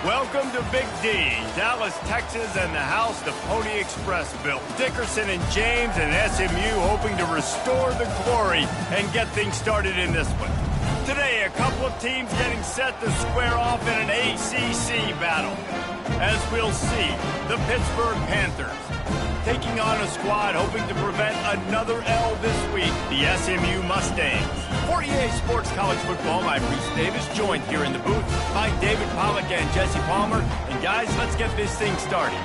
Welcome to Big D, Dallas, Texas, and the house the Pony Express built. Dickerson and James and SMU hoping to restore the glory and get things started in this one. Today, a couple of teams getting set to square off in an ACC battle. As we'll see, the Pittsburgh Panthers taking on a squad hoping to prevent another L this week, the SMU Mustangs. For EA Sports College Football, I'm Reese Davis, joined here in the booth by David Pollack and Jesse Palmer. And guys, let's get this thing started.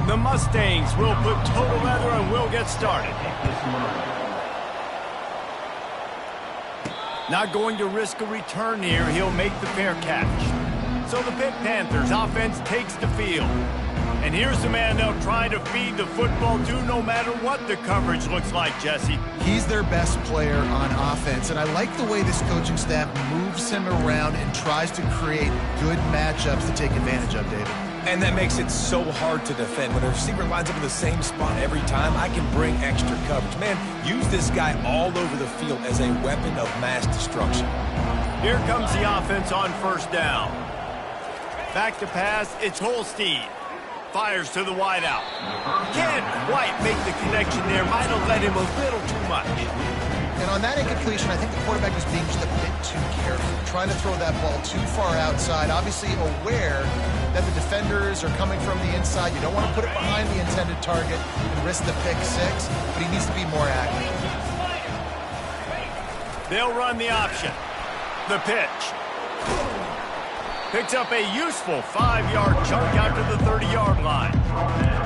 The Mustangs will put total leather and we'll get started. Not going to risk a return here. He'll make the fair catch. So the Pitt Panthers offense takes the field. And here's the man they'll try to feed the football to no matter what the coverage looks like, Jesse. He's their best player on offense, and I like the way this coaching staff moves him around and tries to create good matchups to take advantage of, David. And that makes it so hard to defend. When a receiver lines up in the same spot every time, I can bring extra coverage. Man, use this guy all over the field as a weapon of mass destruction. Here comes the offense on first down. Back to pass, it's Holstein. Fires to the wideout. Can't quite make the connection there. Might have led him a little too much. And on that incompletion, I think the quarterback was being just a bit too careful, trying to throw that ball too far outside, obviously aware that the defenders are coming from the inside. You don't want to put it behind the intended target and risk the pick six, but he needs to be more accurate. They'll run the option. The pitch. Picks up a useful 5-yard chunk out to the 30-yard line.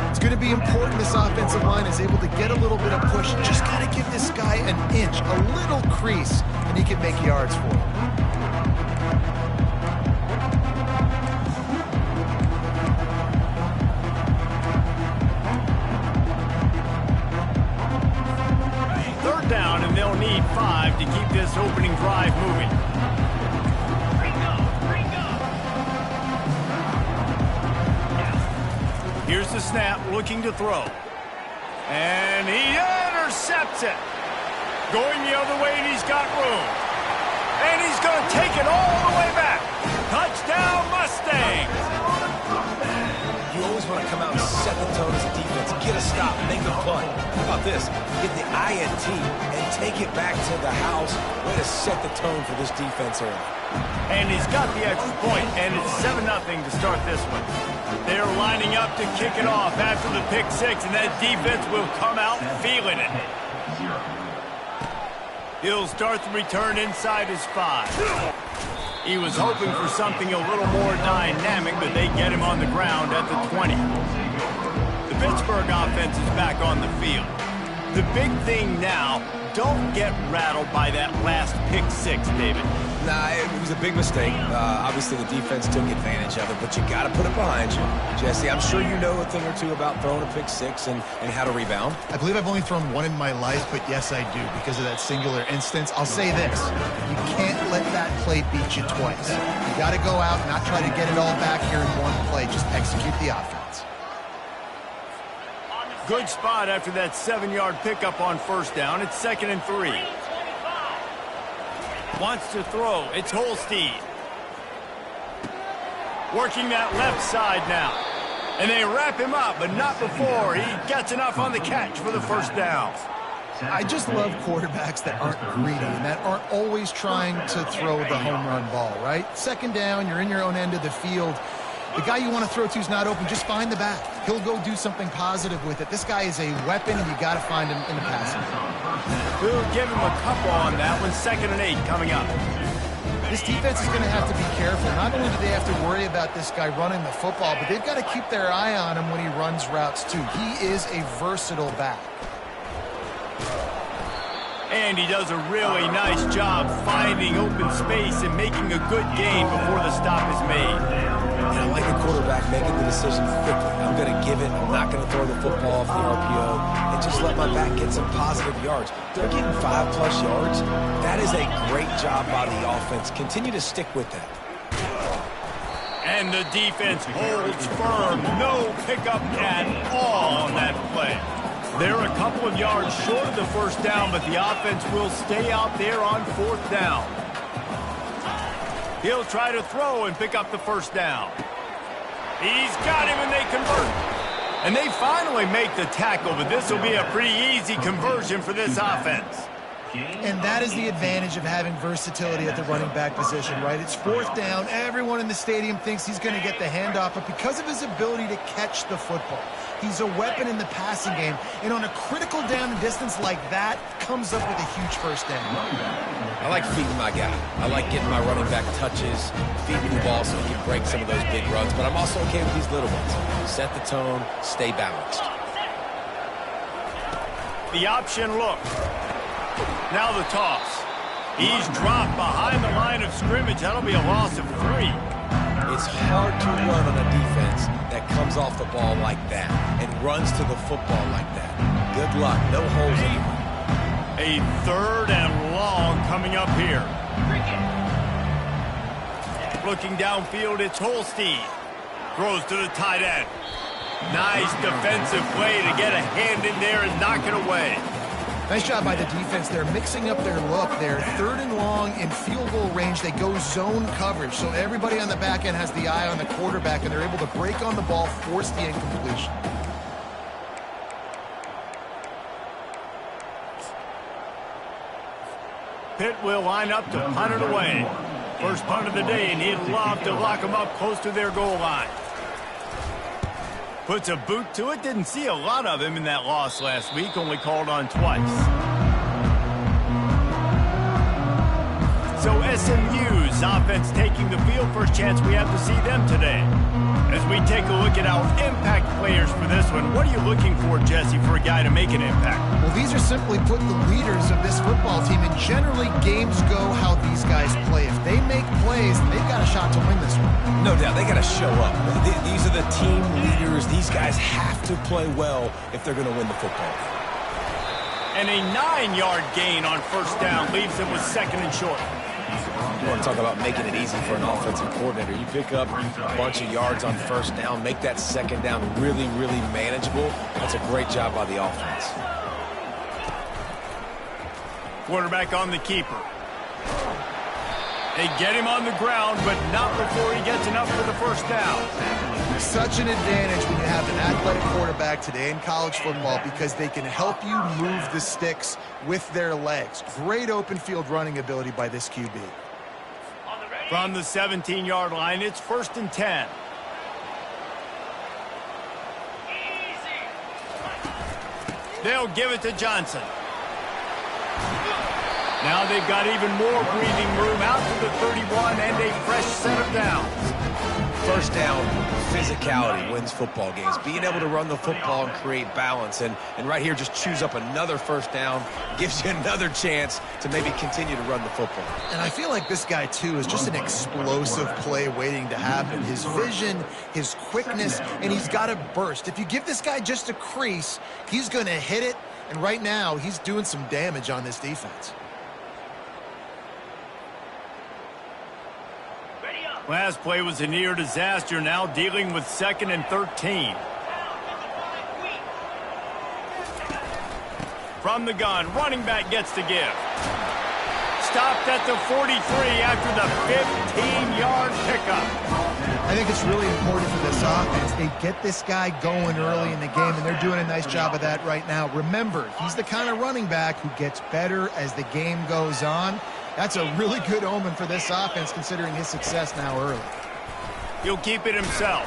It's going to be important this offensive line is able to get a little bit of push. Just got to give this guy an inch, a little crease, and he can make yards for it. Third down, and they'll need 5 to keep this opening drive moving. Here's the snap, looking to throw. And he intercepts it. Going the other way, and he's got room. And he's going to take it all the way back. Touchdown, Mustangs! You always want to come out and set the tone as a defense. Get a stop, make a punt. How about this? Get the INT and take it back to the house. Way to set the tone for this defense early. And he's got the extra point, and it's 7-0 to start this one. They're lining up to kick it off after the pick six, and that defense will come out feeling it. He'll start the return inside his 5. He was hoping for something a little more dynamic, but they get him on the ground at the 20. The Pittsburgh offense is back on the field. The big thing now, don't get rattled by that last pick six, David. Nah, it was a big mistake. Obviously, the defense took advantage of it, but you got to put it behind you. Jesse, I'm sure you know a thing or two about throwing a pick six and how to rebound. I believe I've only thrown one in my life, but yes, I do, because of that singular instance. I'll say this. You can't let that play beat you twice. You got to go out and not try to get it all back here in one play. Just execute the offense. Good spot after that 7-yard pickup on first down. It's 2nd and 3. Wants to throw. It's Holstein. Working that left side now. And they wrap him up, but not before he gets enough on the catch for the first down. I just love quarterbacks that aren't greedy and that aren't always trying to throw the home run ball, right? 2nd down, you're in your own end of the field. The guy you want to throw to is not open. Just find the back. He'll go do something positive with it. This guy is a weapon, and you got to find him in the passing. We'll give him a couple on that one. 2nd and 8 coming up. This defense is going to have to be careful. Not only do they have to worry about this guy running the football, but they've got to keep their eye on him when he runs routes, too. He is a versatile back. And he does a really nice job finding open space and making a good gain before the stop is made. And I like the quarterback making the decision quickly. I'm going to give it. I'm not going to throw the football off the RPO and just let my back get some positive yards. They're getting 5+ yards. That is a great job by the offense. Continue to stick with that. And the defense holds firm. No pickup at all on that play. They're a couple of yards short of the first down, but the offense will stay out there on fourth down. He'll try to throw and pick up the first down. He's got him, and they convert. And they finally make the tackle, but this will be a pretty easy conversion for this offense. And that is the advantage of having versatility at the running back position, right? It's fourth down. Everyone in the stadium thinks he's going to get the handoff, but because of his ability to catch the football, he's a weapon in the passing game. And on a critical down and distance like that, comes up with a huge first down. I like feeding my guy. I like getting my running back touches, feeding the ball so he can break some of those big runs, but I'm also okay with these little ones. Set the tone, stay balanced. The option look. Now the toss. He's dropped behind the line of scrimmage. That'll be a loss of 3. It's hard to run on a defense that comes off the ball like that and runs to the football like that. Good luck. No holes anywhere. A 3rd and long coming up here. Looking downfield, it's Holstein. Throws to the tight end. Nice defensive play to get a hand in there and knock it away. Nice job by the defense. They're mixing up their look. They're 3rd and long in field goal range. They go zone coverage, so everybody on the back end has the eye on the quarterback, and they're able to break on the ball, force the incompletion. Pitt will line up to punt it away. First punt of the day, and he'd love to lock them up close to their goal line. Puts a boot to it. Didn't see a lot of him in that loss last week. Only called on twice. So SMU's offense taking the field. First chance we have to see them today. As we take a look at our impact players for this one, what are you looking for, Jesse, for a guy to make an impact? Well, these are simply put the leaders of this football team, and generally games go how these guys play. If they make plays, they've got a shot to win this one. No doubt. They got to show up. These are the team leaders. These guys have to play well if they're going to win the football game. And a 9-yard gain on first down leaves them with 2nd and short. You want to talk about making it easy for an offensive coordinator. You pick up a bunch of yards on first down, make that 2nd down really, really manageable. That's a great job by the offense. Quarterback on the keeper. They get him on the ground, but not before he gets enough for the first down. Such an advantage when you have an athletic quarterback today in college football because they can help you move the sticks with their legs. Great open field running ability by this QB. From the 17-yard line, it's 1st and 10. They'll give it to Johnson. Now they've got even more breathing room out to the 31 and a fresh set of downs. First down, physicality wins football games. Being able to run the football and create balance. And right here, just choose up another first down. Gives you another chance to maybe continue to run the football. And I feel like this guy, too, is just an explosive play waiting to happen. His vision, his quickness, and he's got a burst. If you give this guy just a crease, he's going to hit it. And right now, he's doing some damage on this defense. Last play was a near disaster, now dealing with 2nd and 13. From the gun, running back gets the give. Stopped at the 43 after the 15-yard pickup. I think it's really important for this offense. They get this guy going early in the game, and they're doing a nice job of that right now. Remember, he's the kind of running back who gets better as the game goes on. That's a really good omen for this offense, considering his success now early. He'll keep it himself.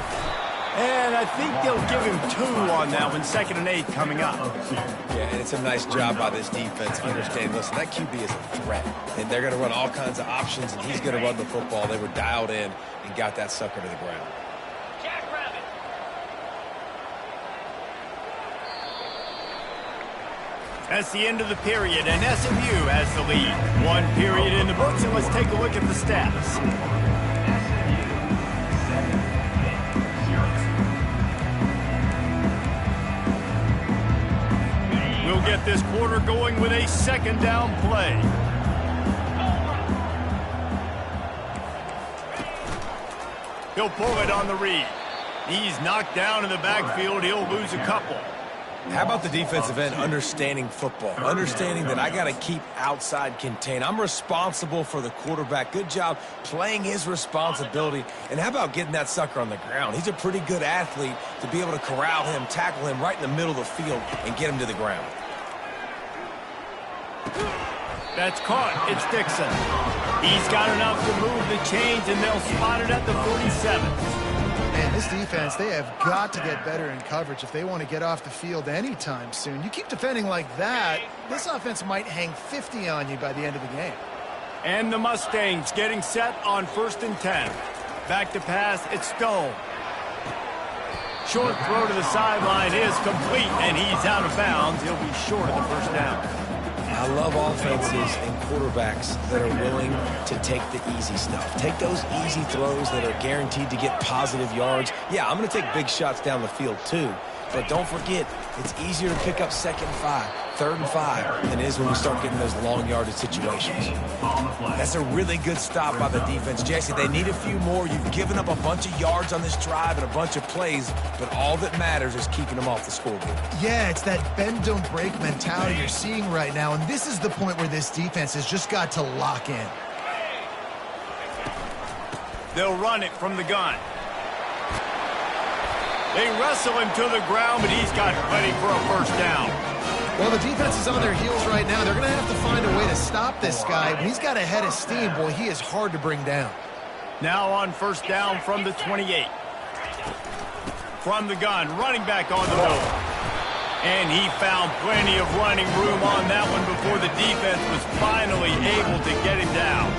And I think they'll give him 2 on that one, 2nd and 8 coming up. Yeah, and it's a nice job by this defense understanding, listen, that QB is a threat. And they're going to run all kinds of options, and he's going to run the football. They were dialed in and got that sucker to the ground. That's the end of the period, and SMU has the lead. 1 period in the books, and let's take a look at the stats. We'll get this quarter going with a 2nd down play. He'll pull it on the read. He's knocked down in the backfield. He'll lose a couple. How about the defensive end understanding football, understanding that I got to keep outside contained. I'm responsible for the quarterback. Good job playing his responsibility. And how about getting that sucker on the ground? He's a pretty good athlete to be able to corral him, tackle him right in the middle of the field, and get him to the ground. That's caught. It's Dixon. He's got enough to move the chains, and they'll spot it at the 47. Man, this defense, they have got to get better in coverage if they want to get off the field anytime soon. You keep defending like that, this offense might hang 50 on you by the end of the game. And the Mustangs getting set on 1st and 10. Back to pass, it's Stone. Short throw to the sideline is complete, and he's out of bounds. He'll be short of the first down. I love offenses and quarterbacks that are willing to take the easy stuff. Take those easy throws that are guaranteed to get positive yards. Yeah, I'm going to take big shots down the field too. But don't forget, it's easier to pick up 2nd and 5, 3rd and 5 than it is when we start getting those long yardage situations. That's a really good stop by the defense. Jesse, they need a few more. You've given up a bunch of yards on this drive and a bunch of plays, but all that matters is keeping them off the scoreboard. Yeah, it's that bend, don't break mentality you're seeing right now, and this is the point where this defense has just got to lock in. They'll run it from the gun. They wrestle him to the ground, but he's got plenty for a first down. Well, the defense is on their heels right now. They're going to have to find a way to stop this guy. When he's got a head of steam, boy, he is hard to bring down. Now on first down from the 28. From the gun, running back on the move. And he found plenty of running room on that one before the defense was finally able to get him down.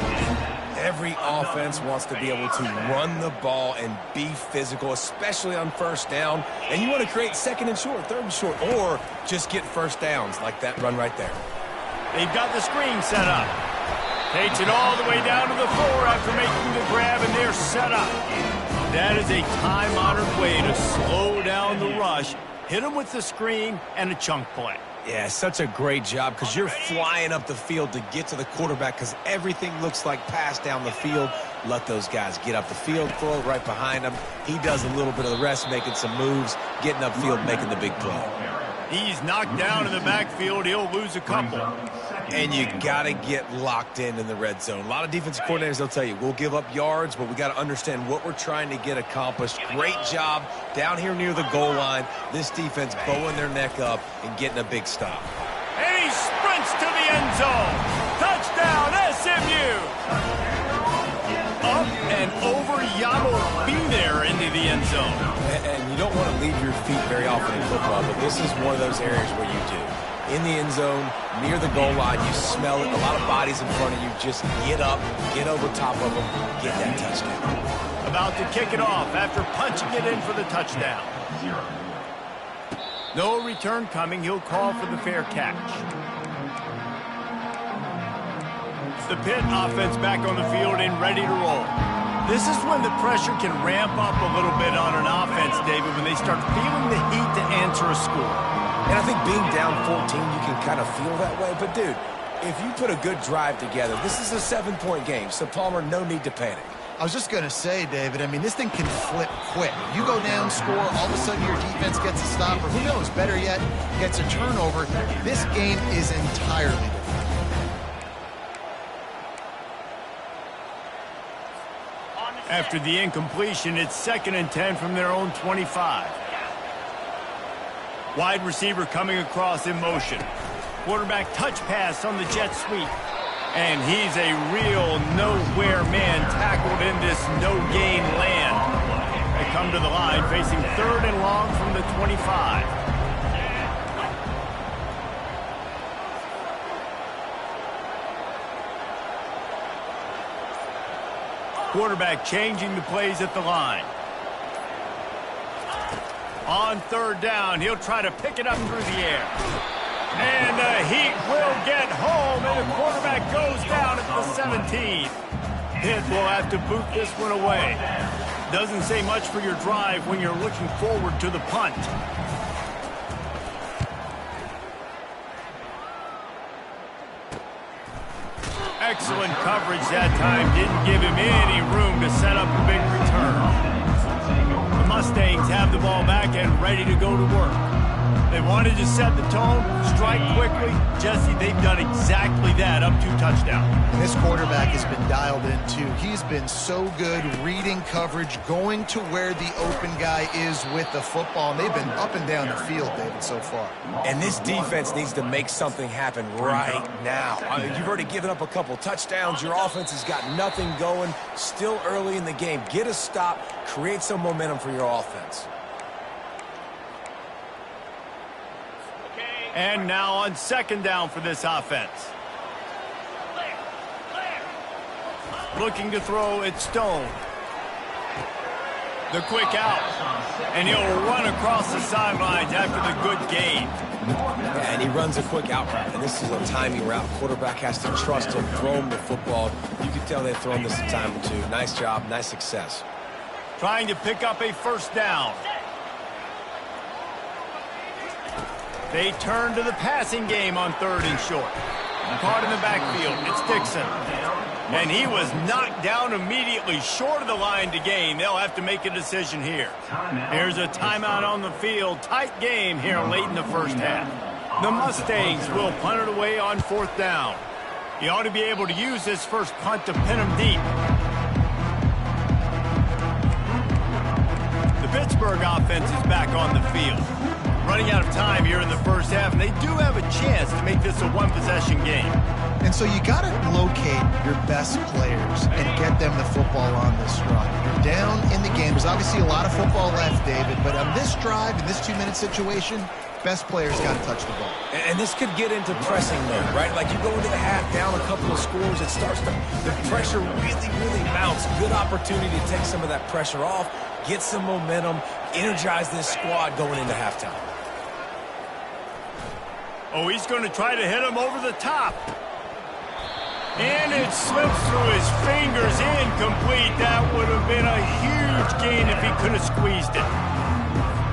Every offense wants to be able to run the ball and be physical, especially on first down. And you want to create 2nd and short, 3rd and short, or just get first downs like that run right there. They've got the screen set up. Takes it all the way down to the 4 after making the grab, and they're set up. That is a time-honored way to slow down the rush, hit them with the screen, and a chunk play. Yeah, such a great job because you're flying up the field to get to the quarterback because everything looks like pass down the field. Let those guys get up the field, throw it right behind him. He does a little bit of the rest, making some moves, getting upfield, making the big play. He's knocked down in the backfield. He'll lose a couple. And you got to get locked in the red zone. A lot of defensive coordinators, they'll tell you, we'll give up yards, but we got to understand what we're trying to get accomplished. Great job down here near the goal line. This defense bowing their neck up and getting a big stop. And he sprints to the end zone. Touchdown, SMU. Up and over, Yamo be there into the end zone. And you don't want to leave your feet very often in football, but this is one of those areas where you do. In the end zone, near the goal line, you smell it. A lot of bodies in front of you. Just get up, get over top of them, get that touchdown. About to kick it off after punching it in for the touchdown. No return coming. He'll call for the fair catch. The Pitt offense back on the field and ready to roll. This is when the pressure can ramp up a little bit on an offense, David, when they start feeling the heat to answer a score. And I think being down 14, you can kind of feel that way. But, dude, if you put a good drive together, this is a 7-point game. So, Palmer, no need to panic. I was just going to say, David, I mean, this thing can flip quick. You go down, score, all of a sudden your defense gets a stop, or who knows, better yet, gets a turnover. This game is entirely different. After the incompletion, it's 2nd and 10 from their own 25. Wide receiver coming across in motion. Quarterback touch pass on the jet sweep. And he's a real nowhere man tackled in this no-gain land. They come to the line facing 3rd and long from the 25. Quarterback changing the plays at the line. On 3rd down, he'll try to pick it up through the air. And the Heat will get home, and the quarterback goes down at the 17. Pitt will have to boot this one away. Doesn't say much for your drive when you're looking forward to the punt. Excellent coverage that time. Didn't give him any room to set up a big return. The Mustangs have the ball back and ready to go to work. They wanted to set the tone, strike quickly. Jesse, they've done exactly that, up 2 touchdowns. And this quarterback has been dialed in, too. He's been so good reading coverage, going to where the open guy is with the football. And they've been up and down the field, David, so far. And this defense needs to make something happen right now. You've already given up a couple touchdowns. Your offense has got nothing going. Still early in the game. Get a stop. Create some momentum for your offense. And now on 2nd down for this offense. Looking to throw, it's Stone. The quick out. And he'll run across the sidelines after the good gain. And he runs a quick out route, and this is a timing route. Quarterback has to trust him, throw him the football. You can tell they've thrown this a time or two. Nice job, nice success. Trying to pick up a 1st down. They turn to the passing game on 3rd and short. Caught in the backfield, it's Dixon. And he was knocked down immediately short of the line to gain. They'll have to make a decision here. Here's a timeout on the field. Tight game here late in the 1st half. The Mustangs will punt it away on 4th down. He ought to be able to use this first punt to pin him deep. The Pittsburgh offense is back on the field. Running out of time here in the 1st half, and they do have a chance to make this a 1-possession game. And so you got to locate your best players and get them the football on this drive. You're down in the game. There's obviously a lot of football left, David, but on this drive, in this 2-minute situation, best players got to touch the ball. And this could get into pressing mode, right? Like you go into the half, down a couple of scores, it starts to, the pressure really mounts. Good opportunity to take some of that pressure off, get some momentum, energize this squad going into halftime. Oh, he's going to try to hit him over the top. And it slips through his fingers, incomplete. That would have been a huge gain if he could have squeezed it.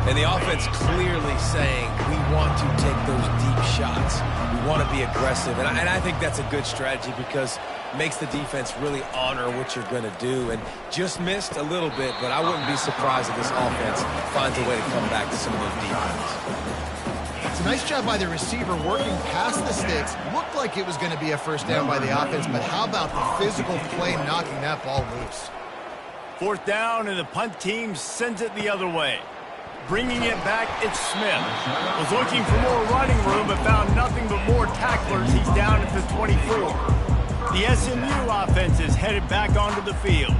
And the offense clearly saying, we want to take those deep shots. We want to be aggressive. And I think that's a good strategy because it makes the defense really honor what you're going to do. And just missed a little bit, but I wouldn't be surprised if this offense finds a way to come back to some of those deep ones. It's a nice job by the receiver working past the sticks. Looked like it was going to be a 1st down by the offense, but how about the physical play knocking that ball loose? 4th down, and the punt team sends it the other way. Bringing it back, it's Smith. Was looking for more running room, but found nothing but more tacklers. He's down at the 24. The SMU offense is headed back onto the field.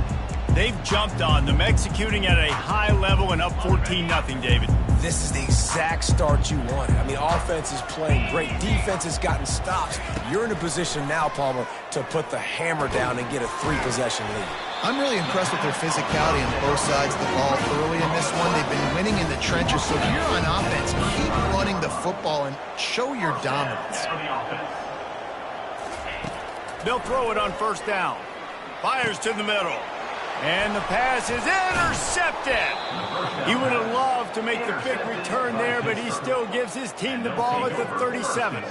They've jumped on them, executing at a high level and up 14-0, David. This is the exact start you wanted. I mean, offense is playing great. Defense has gotten stops. You're in a position now, Palmer, to put the hammer down and get a 3-possession lead. I'm really impressed with their physicality on both sides of the ball early in this one. They've been winning in the trenches. So here on offense, keep running the football and show your dominance. They'll throw it on 1st down. Fires to the middle. And the pass is intercepted. He would have loved to make the big return there, but he still gives his team the ball at the 37.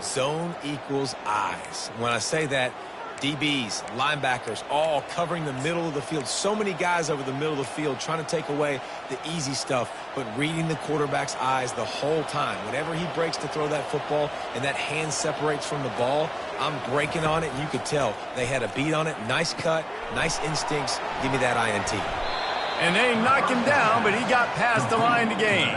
Zone equals eyes. When I say that, DBs, linebackers, all covering the middle of the field. So many guys over the middle of the field trying to take away the easy stuff, but reading the quarterback's eyes the whole time. Whenever he breaks to throw that football and that hand separates from the ball, I'm breaking on it, and you could tell they had a beat on it. Nice cut, nice instincts. Give me that INT. And they knocked him down, but he got past the line to gain.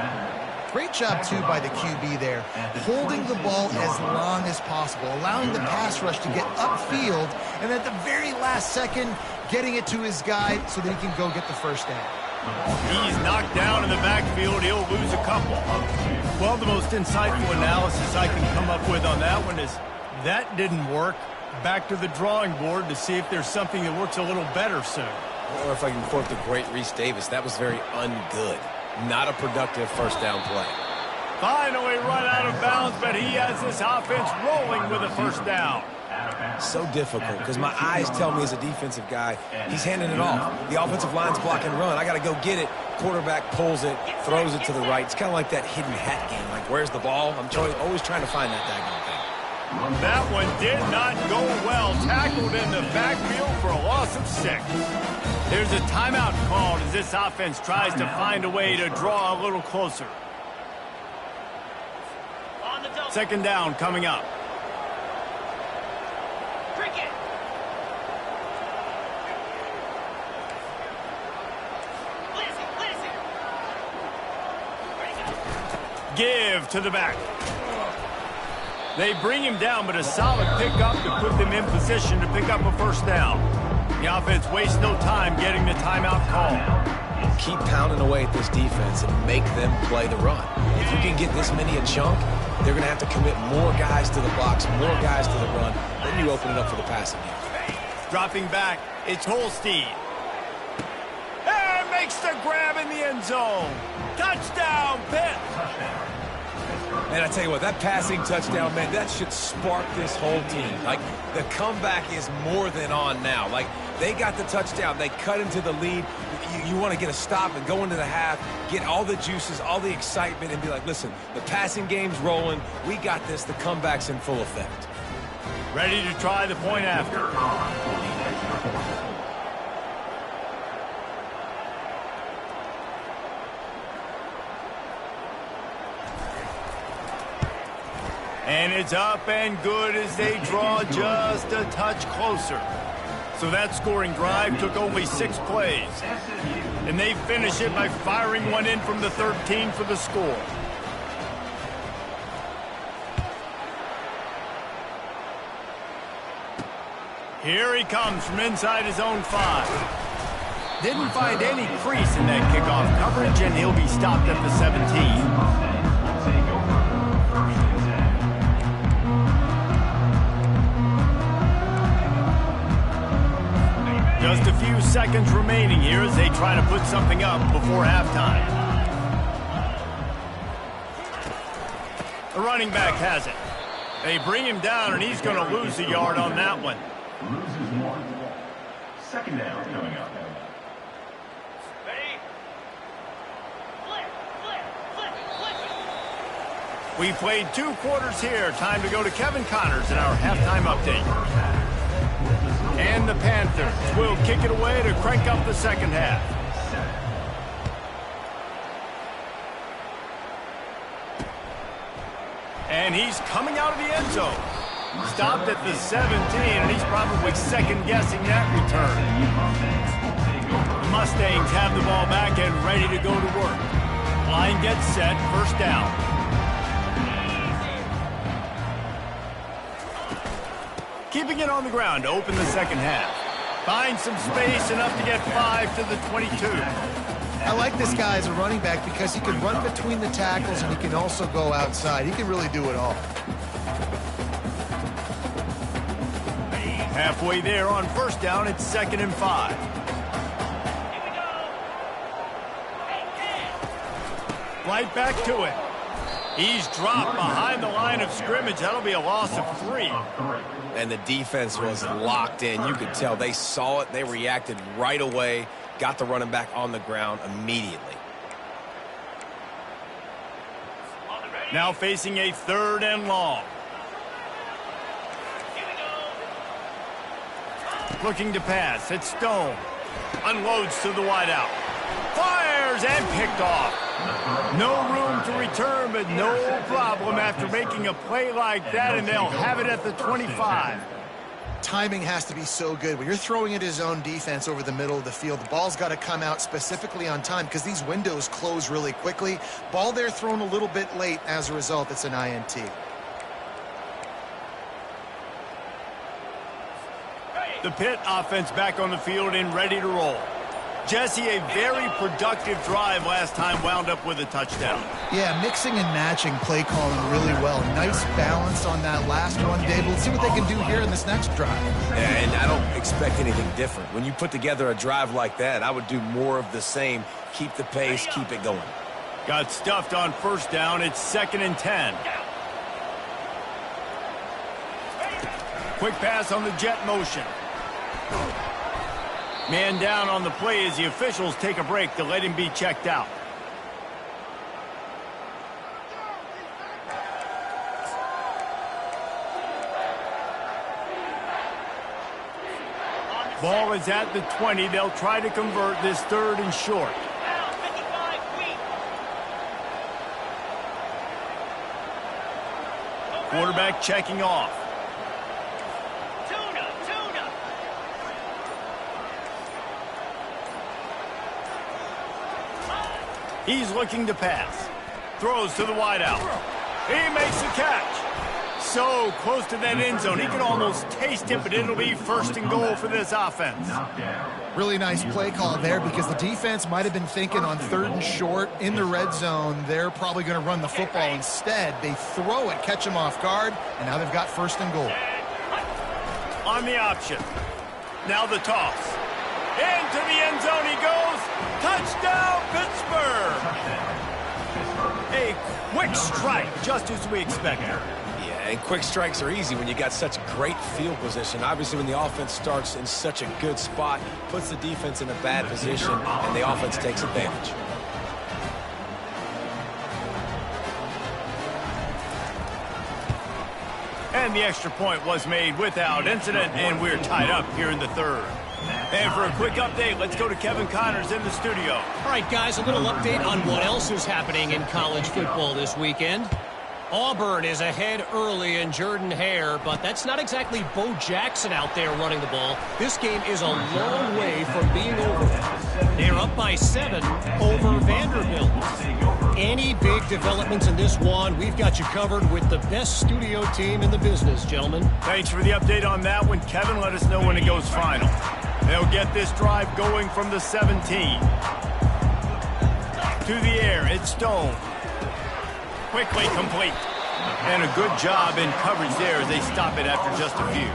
Great job, too, by the QB there, holding the ball as long as possible, allowing the pass rush to get upfield, and at the very last second, getting it to his guy so that he can go get the 1st down. He's knocked down in the backfield. He'll lose a couple. Well, the most insightful analysis I can come up with on that one is that didn't work. Back to the drawing board to see if there's something that works a little better soon. Or if I can quote the great Reese Davis, that was very ungood. Not a productive 1st down play. Finally run out of bounds, but he has this offense rolling with a 1st down. So difficult because my eyes tell me as a defensive guy, he's handing it off. The offensive line's block and run. I got to go get it. Quarterback pulls it, throws it to the right. It's kind of like that hidden hat game. Like, where's the ball? I'm always trying to find that daggone thing. That one did not go well. Tackled in the backfield for a loss of 6. There's a timeout called as this offense tries to find a way to draw a little closer. Second down coming up. Give to the back. They bring him down, but a solid pickup to put them in position to pick up a first down. The offense wastes no time getting the timeout call. Keep pounding away at this defense and make them play the run. If you can get this many a chunk, they're going to have to commit more guys to the box, more guys to the run. Then you open it up for the passing game. Dropping back, it's Holstein. And makes the grab in the end zone. Touchdown, Pitt. Man, I tell you what, that passing touchdown, man, that should spark this whole team. Like, the comeback is more than on now. Like, they got the touchdown. They cut into the lead. You want to get a stop and go into the half, get all the juices, all the excitement, and be like, listen, the passing game's rolling. We got this. The comeback's in full effect. Ready to try the point after. And it's up and good as they draw just a touch closer. So that scoring drive took only 6 plays. And they finish it by firing one in from the 13 for the score. Here he comes from inside his own 5. Didn't find any crease in that kickoff coverage, and he'll be stopped at the 17. Just a few seconds remaining here as they try to put something up before halftime. The running back has it. They bring him down, and he's going to lose a yard on that one. Loses 1. Second down coming up. We played 2 quarters here. Time to go to Kevin Connors in our halftime update. And the Panthers will kick it away to crank up the second half. And he's coming out of the end zone. Stopped at the 17, and he's probably second-guessing that return. The Mustangs have the ball back and ready to go to work. Line gets set, first down. Keeping it on the ground to open the second half. Finds some space, enough to get 5 to the 22. I like this guy as a running back because he can run between the tackles and he can also go outside. He can really do it all. Halfway there on first down, it's 2nd and 5. Right back to it. He's dropped behind the line of scrimmage. That'll be a loss of 3. And the defense was locked in. You could tell they saw it. They reacted right away. Got the running back on the ground immediately. Now facing a 3rd and long. Looking to pass. It's Stone. Unloads to the wideout. Fires and picked off. No room to return, but no problem after making a play like that, and they'll have it at the 25. Timing has to be so good. When you're throwing at his own defense over the middle of the field, the ball's got to come out specifically on time because these windows close really quickly. Ball there thrown a little bit late. As a result, it's an INT. The Pitt offense back on the field and ready to roll. Jesse, a very productive drive last time, wound up with a touchdown. Yeah, mixing and matching play calling really well. Nice balance on that last one, Dave. Let's see what they can do here in this next drive. Yeah, and I don't expect anything different. When you put together a drive like that, I would do more of the same. Keep the pace, keep it going. Got stuffed on first down. It's 2nd and 10. Quick pass on the jet motion. Man down on the play as the officials take a break to let him be checked out. Ball is at the 20. They'll try to convert this 3rd and short. Quarterback checking off. He's looking to pass. Throws to the wideout. He makes the catch. So close to that end zone. He can almost taste it, but it'll be first and goal for this offense. Really nice play call there because the defense might have been thinking on 3rd and short in the red zone. They're probably going to run the football instead. They throw it, catch them off guard, and now they've got 1st and goal. On the option. Now the toss. Into the end zone he goes. Touchdown, Pittsburgh. A quick strike, just as we expected. Yeah, and quick strikes are easy when you got such great field position. Obviously, when the offense starts in such a good spot, puts the defense in a bad position, and the offense takes advantage. And the extra point was made without incident, and we're tied up here in the 3rd. And for a quick update, let's go to Kevin Connors in the studio. All right, guys, a little update on what else is happening in college football this weekend. Auburn is ahead early in Jordan-Hare, but that's not exactly Bo Jackson out there running the ball. This game is a long way from being over. They're up by 7 over Vanderbilt. Any big developments in this one, we've got you covered with the best studio team in the business, gentlemen. Thanks for the update on that one. Kevin, let us know when it goes final. They'll get this drive going from the 17. To the air, it's Stone. Quickly complete. And a good job in coverage there as they stop it after just a few.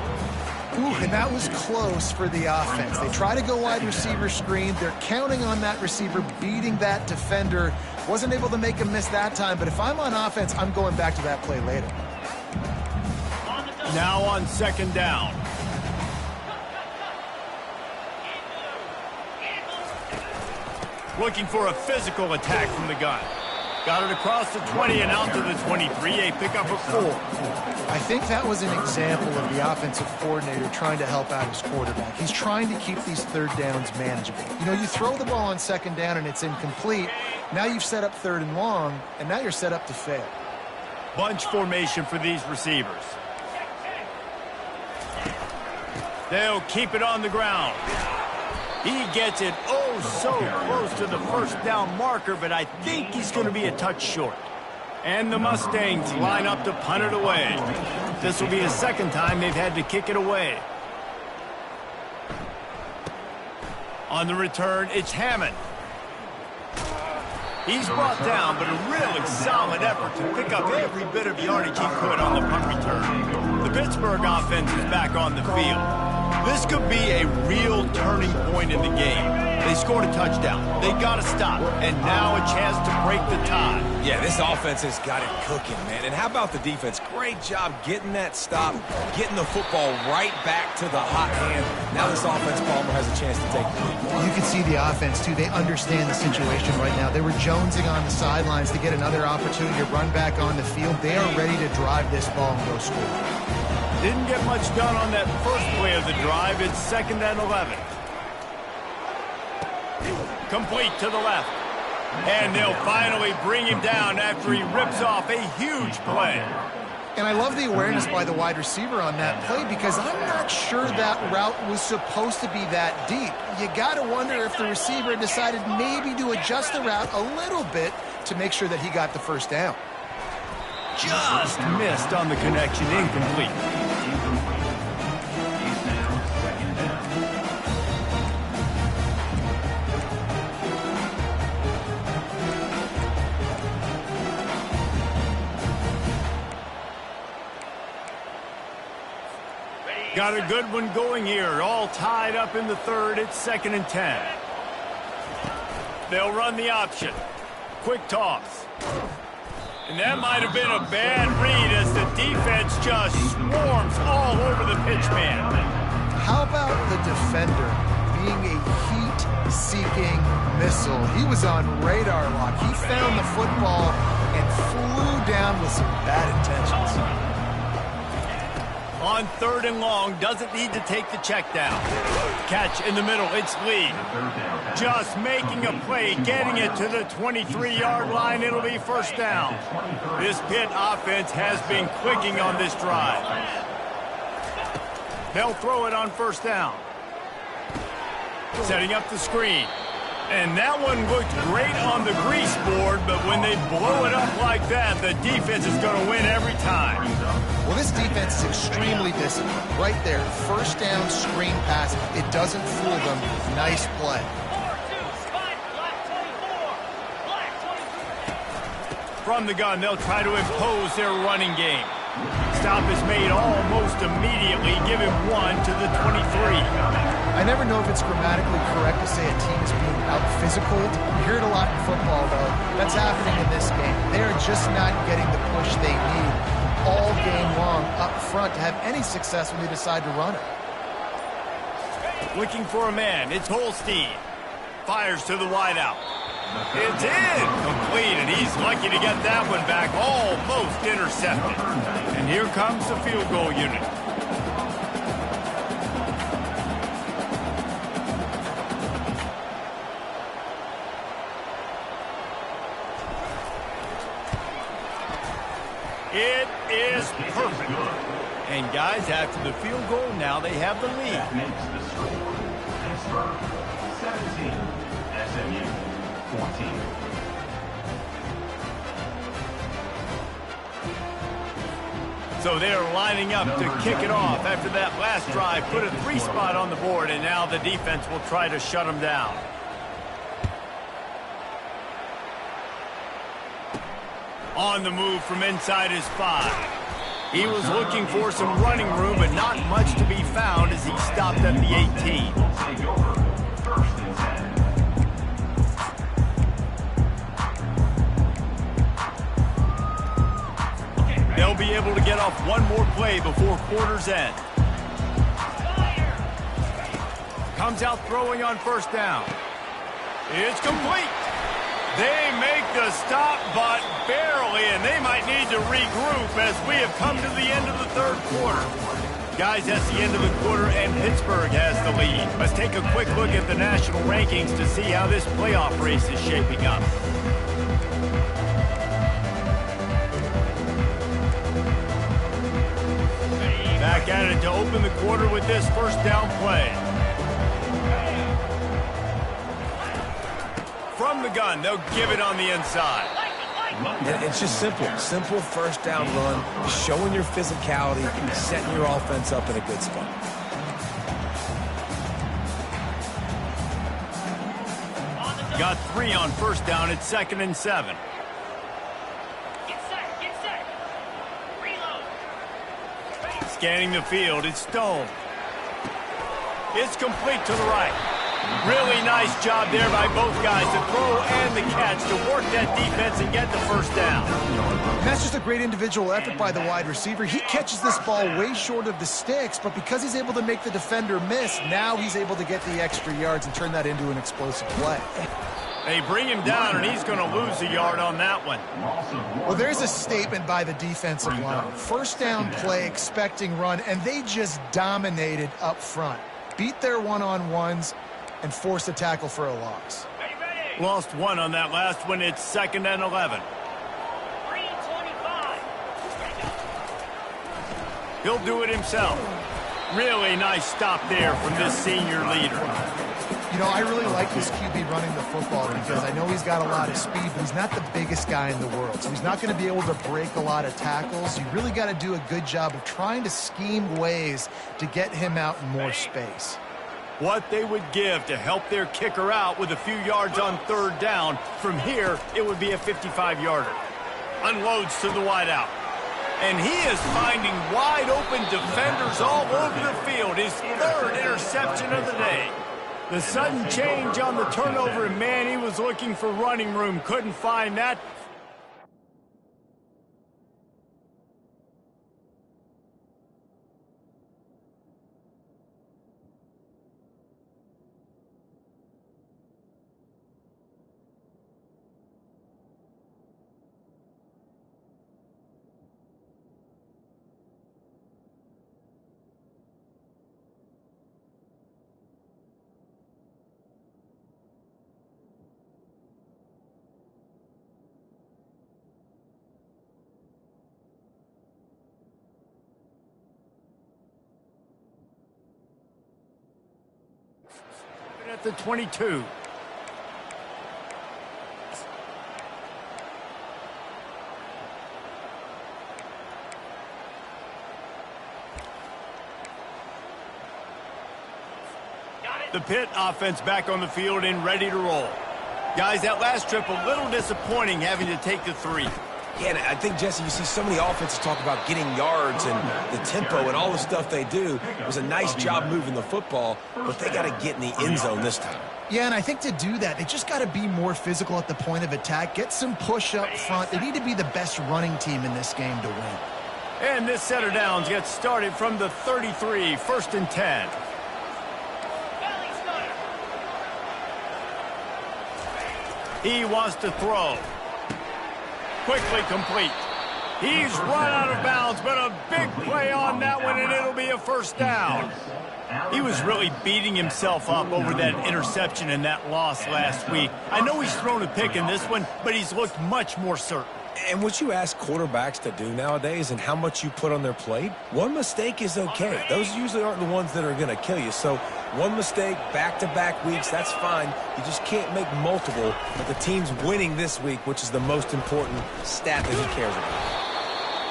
Ooh, and that was close for the offense. They try to go wide receiver screen. They're counting on that receiver beating that defender. Wasn't able to make him miss that time, but if I'm on offense, I'm going back to that play later. Now on 2nd down. Looking for a physical attack from the gun. Got it across the 20 and out to the 23, a pickup of 4. I think that was an example of the offensive coordinator trying to help out his quarterback. He's trying to keep these 3rd downs manageable. You know, you throw the ball on 2nd down and it's incomplete. Now you've set up 3rd and long, and now you're set up to fail. Bunch formation for these receivers. They'll keep it on the ground. He gets it so close to the 1st down marker, but I think he's going to be a touch short. And the Mustangs line up to punt it away. This will be the 2nd time they've had to kick it away. On the return, it's Hammond. He's brought down, but a really solid effort to pick up every bit of yardage he could on the punt return. The Pittsburgh offense is back on the field. This could be a real turning point in the game. They scored a touchdown. They got to stop. And now a chance to break the tie. Yeah, this offense has got it cooking, man. And how about the defense? Great job getting that stop, getting the football right back to the hot hand. Now this offense, Palmer, has a chance to take the lead. You can see the offense, too. They understand the situation right now. They were jonesing on the sidelines to get another opportunity to run back on the field. They are ready to drive this ball and go score. Didn't get much done on that first play of the drive. It's 2nd and 11. Complete to the left. And they'll finally bring him down after he rips off a huge play. And I love the awareness by the wide receiver on that play because I'm not sure that route was supposed to be that deep. You got to wonder if the receiver decided maybe to adjust the route a little bit to make sure that he got the 1st down. Just missed on the connection, incomplete. Got a good one going here. All tied up in the 3rd. It's 2nd and 10. They'll run the option. Quick toss. And that might have been a bad read as the defense just swarms all over the pitch man. How about the defender being a heat-seeking missile? He was on radar lock. He found the football and flew down with some bad intentions. On 3rd and long, doesn't need to take the check down. catch in the middle. It's Lee. Just making a play, getting it to the 23-yard line. It'll be first down. This Pitt offense has been clicking on this drive. They'll throw it on first down. Setting up the screen. And that one looked great on the grease board, but when they blow it up like that, the defense is going to win every time. Well, this defense is extremely disciplined. Right there, first down screen pass. It doesn't fool them. Nice play. From the gun, they'll try to impose their running game. Stop is made almost immediately. Give him one to the 23. I never know if it's grammatically correct to say a team is being out-physical. You hear it a lot in football, though. That's happening in this game. They're just not getting the push they need all game long up front to have any success when they decide to run it. Looking for a man. It's Holstein. Fires to the wideout. It's in. Complete, and he's lucky to get that one back. Almost intercepted. And here comes the field goal unit. It is perfect. And guys, after the field goal, now they have the lead. That makes the score. Pittsburgh 17, SMU 14. So they're lining up to kick it off after that last drive. Put a 3 spot on the board, and now the defense will try to shut them down. On the move from inside his 5. He was looking for some running room, but not much to be found as he stopped at the 18. Take over. First and 10. They'll be able to get off one more play before quarter's end. Comes out throwing on first down. It's complete. They make the stop, but barely, and they might need to regroup as we have come to the end of the third quarter. Guys, that's the end of the quarter, and Pittsburgh has the lead. Let's take a quick look at the national rankings to see how this playoff race is shaping up. Back at it to open the quarter with this first down play. From the gun, they'll give it on the inside. And it's just simple. Simple first down run, showing your physicality, setting your offense up in a good spot. Got 3 on first down. It's 2nd and 7. Get set. Reload. Scanning the field, it's Stone. It's complete to the right. Really nice job there by both guys, the throw and the catch, to work that defense and get the first down. And that's just a great individual effort by the wide receiver. He catches this ball way short of the sticks, but because he's able to make the defender miss, now he's able to get the extra yards and turn that into an explosive play. They bring him down, and he's going to lose a yard on that one. Well, there's a statement by the defensive line. First down play, expecting run, and they just dominated up front. Beat their one-on-ones and force a tackle for a loss. Lost 1 on that last one. It's 2nd and 11. 325. He'll do it himself. Really nice stop there from this senior leader. You know, I really like this QB running the football because I know he's got a lot of speed, but he's not the biggest guy in the world. So he's not going to be able to break a lot of tackles. You really got to do a good job of trying to scheme ways to get him out in more space. What they would give to help their kicker out with a few yards on third down. From here, it would be a 55-yarder. Unloads to the wideout. And he is finding wide-open defenders all over the field. His 3rd interception of the day. The sudden change on the turnover, and man, he was looking for running room. Couldn't find that. at the 22. The Pitt offense back on the field and ready to roll. Guys, that last trip a little disappointing having to take the 3. Yeah, and I think, Jesse, you see so many offenses talk about getting yards and the tempo and all the stuff they do. It was a nice job moving the football, but they got to get in the end zone this time. Yeah, and I think to do that, they just got to be more physical at the point of attack, get some push up front. They need to be the best running team in this game to win. And this set of downs gets started from the 33, 1st and 10. He wants to throw. Quickly complete. He's run out of bounds, but a big play on that one, and it'll be a 1st down. He was really beating himself up over that interception and that loss last week. I know he's thrown a pick in this one, but he's looked much more certain. And what you ask quarterbacks to do nowadays and how much you put on their plate, one mistake is okay. Those usually aren't the ones that are going to kill you. So one mistake, back-to-back weeks, that's fine. You just can't make multiple. But the team's winning this week, which is the most important stat that he cares about.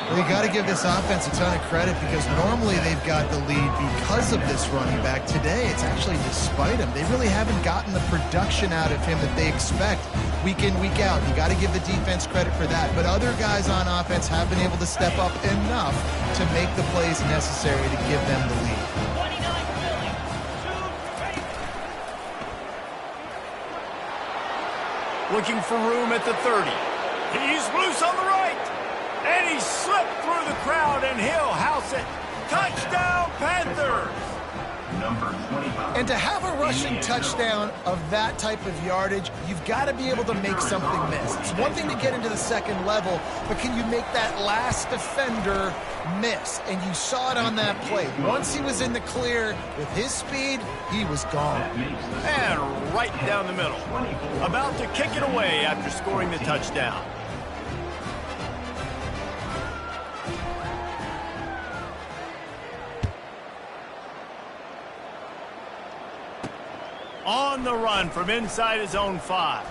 Well, you got to give this offense a ton of credit because normally they've got the lead because of this running back. Today, it's actually despite him. They really haven't gotten the production out of him that they expect week in, week out. You got to give the defense credit for that. But other guys on offense have been able to step up enough to make the plays necessary to give them the lead. 29 Philly. 2 ready. Looking for room at the 30. He's loose on the right. And he slipped through the crowd, and he'll house it. Touchdown, Panthers! Number 25. And to have a rushing touchdown of that type of yardage, you've got to be able to make something miss. It's one thing to get into the second level, but can you make that last defender miss? And you saw it on that play. Once he was in the clear, with his speed, he was gone. And right down the middle. About to kick it away after scoring the touchdown. On the run from inside his own 5.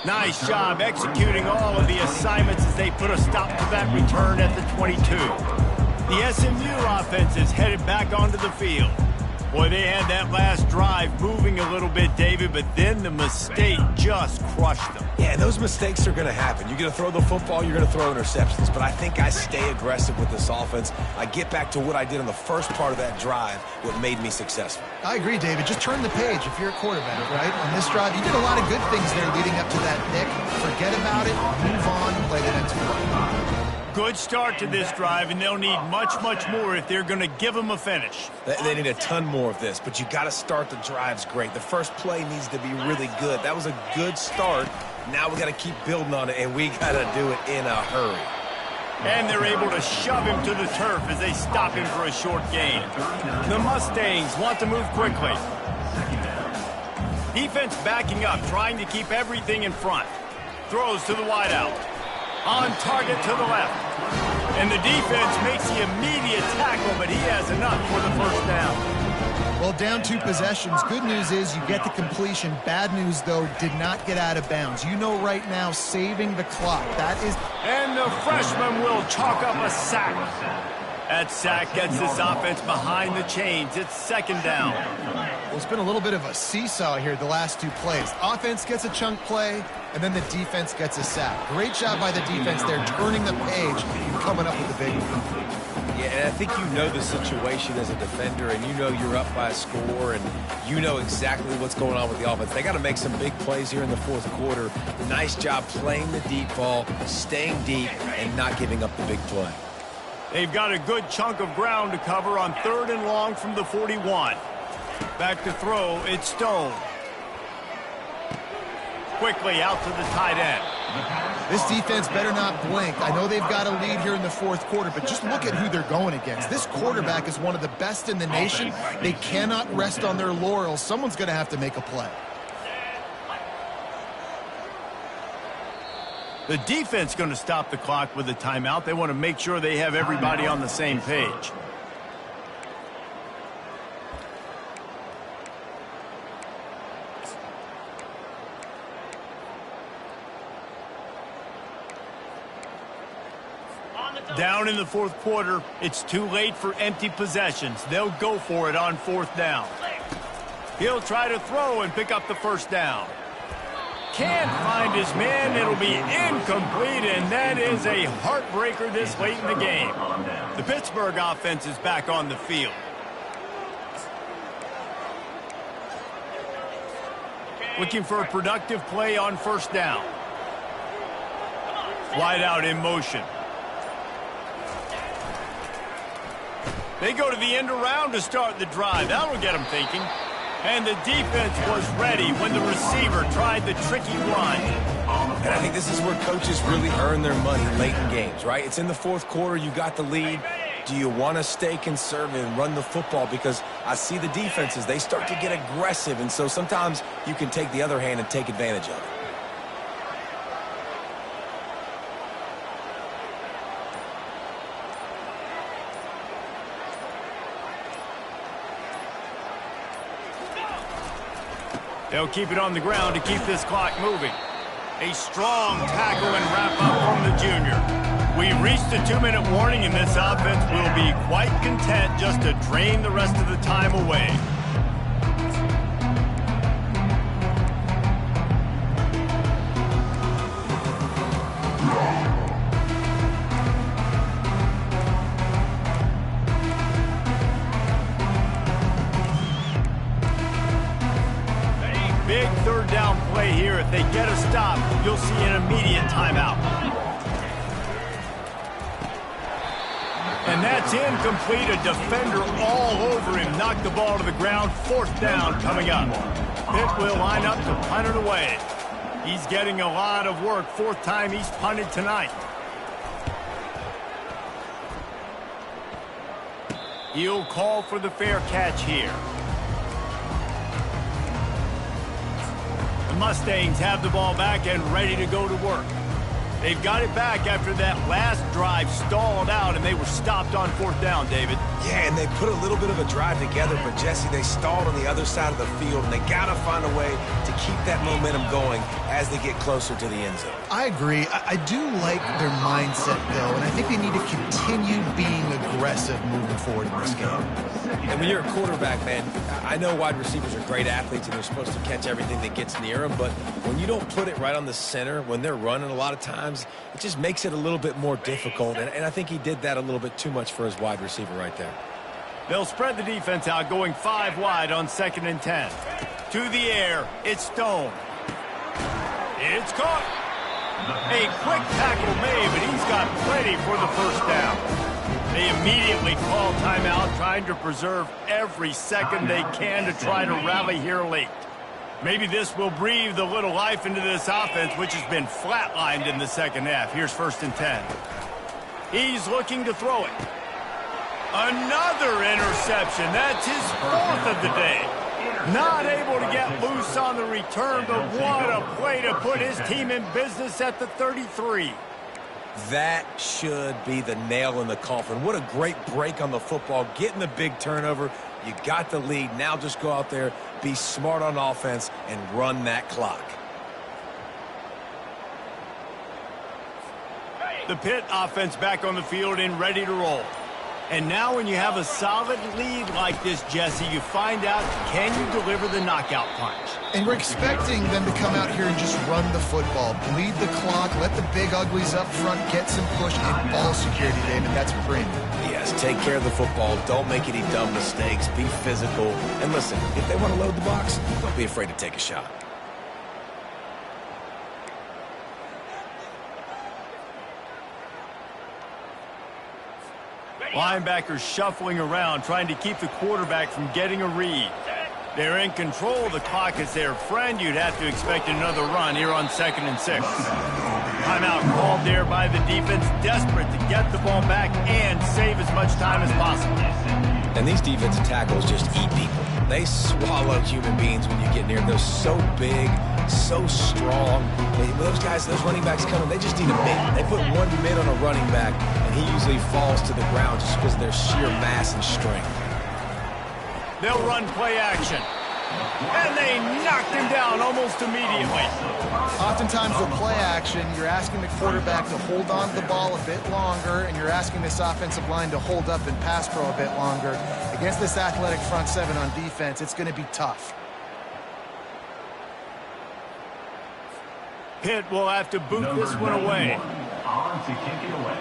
Nice job executing all of the assignments as they put a stop to that return at the 22. The SMU offense is headed back onto the field. Boy, they had that last drive moving a little bit, David, but then the mistake just crushed them. Yeah, those mistakes are going to happen. You're going to throw the football, you're going to throw interceptions, but I think I stay aggressive with this offense. I get back to what I did on the first part of that drive, what made me successful. I agree, David. Just turn the page if you're a quarterback, right? On this drive, you did a lot of good things there leading up to that pick. Forget about it, move on, play the next play. Good start to this drive, and they'll need much, much more if they're going to give them a finish. They need a ton more of this, but you got to start the drives great. The first play needs to be really good. That was a good start. Now we got to keep building on it, and we got to do it in a hurry. And they're able to shove him to the turf as they stop him for a short gain. The Mustangs want to move quickly. Defense backing up, trying to keep everything in front. Throws to the wideout. On target to the left. And the defense makes the immediate tackle, but he has enough for the 1st down. Well, down 2 possessions. Good news is you get the completion. Bad news, though, did not get out of bounds. You know right now, saving the clock. That is... And the freshman will chalk up a sack. That sack gets this offense behind the chains. It's 2nd down. Well, it's been a little bit of a seesaw here the last 2 plays. Offense gets a chunk play, and then the defense gets a sack. Great job by the defense there, turning the page and coming up with the big one. Yeah, and I think you know the situation as a defender, and you know you're up by a score, and you know exactly what's going on with the offense. They got to make some big plays here in the 4th quarter. Nice job playing the deep ball, staying deep, and not giving up the big play. They've got a good chunk of ground to cover on 3rd and long from the 41. Back to throw, it's Stone. Quickly out to the tight end. This defense better not blink. I know they've got a lead here in the 4th quarter, but just look at who they're going against. This quarterback is one of the best in the nation. They cannot rest on their laurels. Someone's going to have to make a play. The defense going to stop the clock with a timeout. They want to make sure they have everybody on the same page. Down in the fourth quarter, it's too late for empty possessions. They'll go for it on fourth down. He'll try to throw and pick up the first down. Can't find his man. It'll be incomplete, and that is a heartbreaker this late in the game. The Pittsburgh offense is back on the field. Looking for a productive play on first down. Wide out in motion. They go to the end around to start the drive. That'll get them thinking. And the defense was ready when the receiver tried the tricky run. And I think this is where coaches really earn their money late in games, right? It's in the fourth quarter. You got the lead. Do you want to stay conservative and run the football? Because I see the defenses, they start to get aggressive. And so sometimes you can take the other hand and take advantage of it. They'll keep it on the ground to keep this clock moving. A strong tackle and wrap-up from the junior. We've reached the 2-minute warning, and this offense will be quite content just to drain the rest of the time away. Big third down play here. If they get a stop, you'll see an immediate timeout. And that's incomplete. A defender all over him. Knocked the ball to the ground. Fourth down coming up. Pitt will line up to punt it away. He's getting a lot of work. Fourth time he's punted tonight. He'll call for the fair catch here. The Mustangs have the ball back and ready to go to work. They've got it back after that last drive stalled out, and they were stopped on fourth down, David. Yeah, and they put a little bit of a drive together, but, Jesse, they stalled on the other side of the field, and they got to find a way to keep that momentum going as they get closer to the end zone. I agree. I do like their mindset, though, and I think they need to continue being aggressive moving forward in this game. And when you're a quarterback, man, I know wide receivers are great athletes, and they're supposed to catch everything that gets near them, but when you don't put it right on the center, when they're running a lot of times, it just makes it a little bit more difficult, and I think he did that a little bit too much for his wide receiver right there. They'll spread the defense out, going 5 wide on 2nd and 10. To the air, it's Stone. It's caught. A quick tackle made, but he's got plenty for the first down. They immediately call timeout, trying to preserve every second they can to try to rally here late. Maybe this will breathe a little life into this offense, which has been flatlined in the second half. Here's 1st and 10. He's looking to throw it. Another interception. That's his 4th of the day. Not able to get loose on the return, but what a play to put his team in business at the 33. That should be the nail in the coffin. What a great break on the football. Getting the big turnover. You got the lead. Now just go out there, be smart on offense, and run that clock. The Pitt offense back on the field and ready to roll. And now when you have a solid lead like this, Jesse, you find out, can you deliver the knockout punch? And we're expecting them to come out here and just run the football, bleed the clock, let the big uglies up front get some push and ball security, David. That's premium. Yes, take care of the football. Don't make any dumb mistakes. Be physical. And listen, if they want to load the box, don't be afraid to take a shot. Linebackers shuffling around, trying to keep the quarterback from getting a read. They're in control. The clock is their friend. You'd have to expect another run here on 2nd and 6. Timeout called there by the defense, desperate to get the ball back and save as much time as possible. And these defensive tackles just eat people. They swallow human beings when you get near them. They're so big, so strong. Those guys, those running backs coming, they just need a mid. They put one mid on a running back, and he usually falls to the ground just because of their sheer mass and strength. They'll run play action. And they knocked him down almost immediately. Oftentimes with play action, you're asking the quarterback to hold on to the ball a bit longer, and you're asking this offensive line to hold up and pass pro a bit longer. Against this athletic front seven on defense, it's going to be tough. Pitt will have to boot this one away. On to kick it away.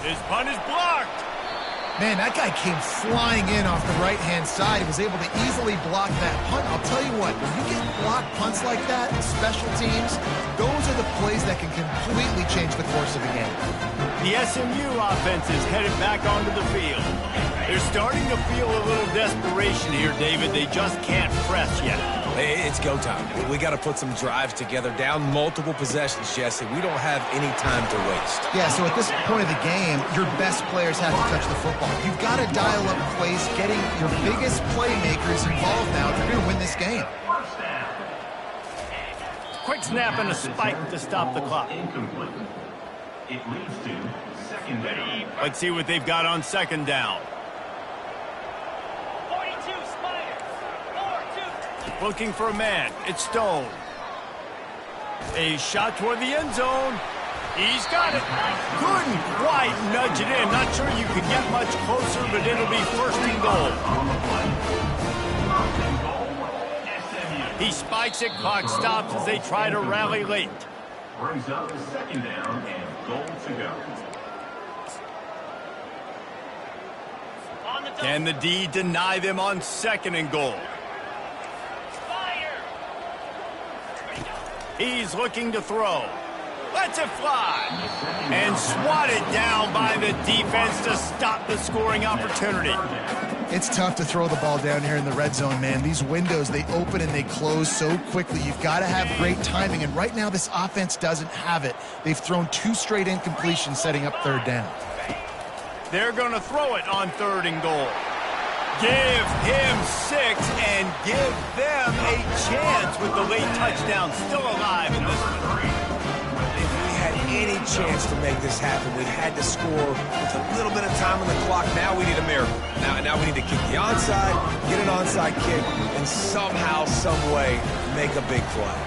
His punt is blocked. Man, that guy came flying in off the right-hand side. He was able to easily block that punt. I'll tell you what, when you get blocked punts like that, special teams, those are the plays that can completely change the course of a game. The SMU offense is headed back onto the field. They're starting to feel a little desperation here, David. They just can't press yet. It's go time. We got to put some drives together, down multiple possessions, Jesse. We don't have any time to waste. Yeah, so at this point of the game, your best players have to touch the football. You've got to dial up plays, getting your biggest playmakers involved now if you're going to win this game. Quick snap and a spike to stop the clock. Incomplete. It leads to second down. Let's see what they've got on second down. 42, Spiders. 4-2. Looking for a man. It's Stone. A shot toward the end zone. He's got it. Couldn't quite nudge it in. Not sure you could get much closer, but it'll be first and goal. On the play. First and goal. SMU. He spikes it. Clock stops as they try to rally late. Brings up the second down and goal to go. On the double. Can the D deny them on second and goal? Fire. He's looking to throw. Lets it fly. And swatted down by the defense to stop the scoring opportunity. It's tough to throw the ball down here in the red zone, man. These windows, they open and they close so quickly. You've got to have great timing, and right now this offense doesn't have it. They've thrown 2 straight incompletions setting up third down. They're going to throw it on third and goal. Give him 6 and give them a chance with the late touchdown still alive in this one. If we had any chance to make this happen, we had to score with a little bit of time on the clock. Now we need a miracle. Now we need to kick the onside, get an onside kick, and somehow, some way, make a big play.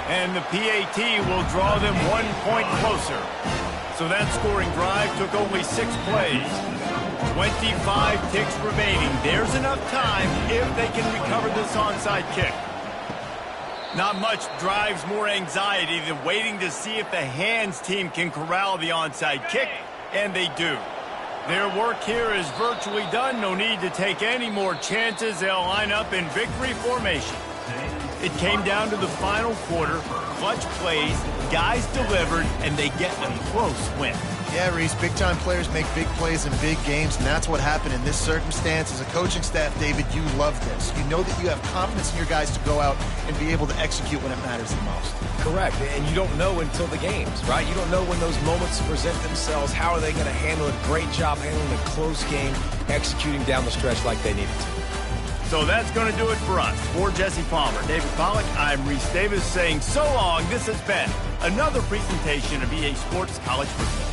And the PAT will draw them 1 point closer. So that scoring drive took only 6 plays. 25 ticks remaining. There's enough time if they can recover this onside kick. Not much drives more anxiety than waiting to see if the hands team can corral the onside kick, and they do. Their work here is virtually done. No need to take any more chances. They'll line up in victory formation. It came down to the final quarter. Clutch plays, guys delivered, and they get a close win. Yeah, Reese, big-time players make big plays in big games, and that's what happened in this circumstance. As a coaching staff, David, you love this. You know that you have confidence in your guys to go out and be able to execute when it matters the most. Correct, and you don't know until the games, right? You don't know when those moments present themselves. How are they going to handle it? Great job handling a close game, executing down the stretch like they needed to. So that's going to do it for us. For Jesse Palmer, David Pollack, I'm Reese Davis saying so long. This has been another presentation of EA Sports College Football.